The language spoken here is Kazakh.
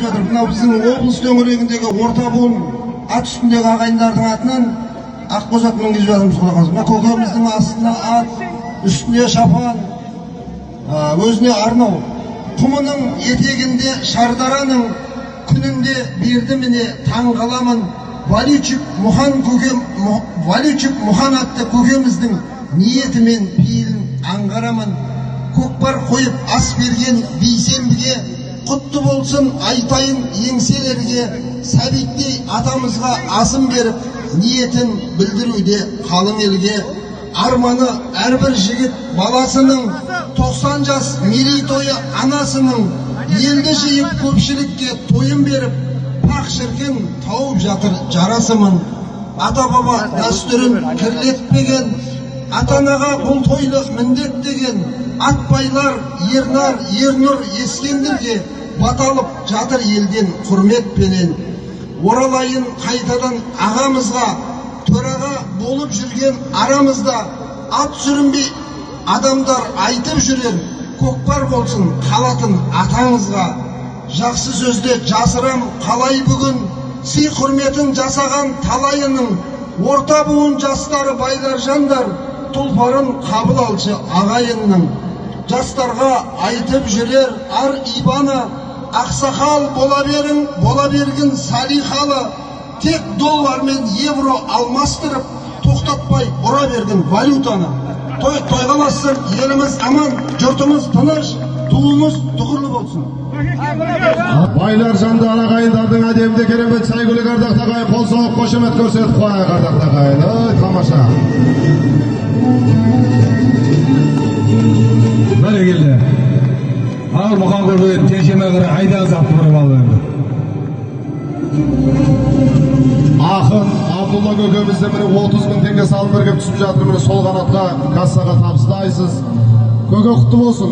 жеткізіп жатыр. Мынау біздің облыс төңірегіндегі орта буын ат үстіндегі ағайындардың атынан ақбоз ат мінгізіп жатырмыз. Құдай қаласа. Мына көкеміздің астына ат, үстіне шапан, өзіне арнау. Құмының етегінде шардараның күнінде берді міне таң қаламын. Валючик Мұхан атты көкеміздің ниеті мен пейілін аңғарамын. Көкпар қойып ас берген бейсенбіге, құтты болсын айтайын еңселерге. Сәбиттей атамызға асын беріп, ниетін білдіруде қалың елге. Арманы әрбір жігіт баласының, 90 жас мерейтойы анасының. Елді жиып көпшілікке тойын беріп, пақ шіркін тауып жатыр жарасымын. Ата-баба дәстүрін кірлетпеген, ата-анаға бұл тойлы міндет деген. Атбайлар, ернар, ернұр ескендірге баталып жатыр елден құрметпенен. Оралайын қайтадан ағамызға, төраға болып жүрген арамызда. Ат сүрінбей адамдар айтып жүрер, көкпар болсын қалатын атаңызға. Жақсы сөзде жасырам қалай бүгін, сый құрметін жасаған талайының. Орта буын жастары байлар жандар, тұлпарын қабыл алшы ағайынның. Жастарға айтып жүрер ар ибаны, ақсақал бола бергін салихалы. Тек доллар мен евро алмастырып, тоқтатпай ұра берген валютаны. Тойғаласын, еліміз аман, жұртымыз тыныш, туымыз тұғырлы болсын. Байлар жанды ағайындардың әдемді керемет сәйгүлік ардақ ағайын, қол соғып қошемет көрсетіп қойайық ардақ ағайын. Тамаша. Бәрекелді. Ал Мұқан көрген кешеме қарай айдағыз атты бұрып алып енді. Ақын Абдулла көкемізде міне 30.000 теңге салым беріп түсіп жатыр. Міне сол қанатқа кассаға табыстайсыз. Көке құтты болсын.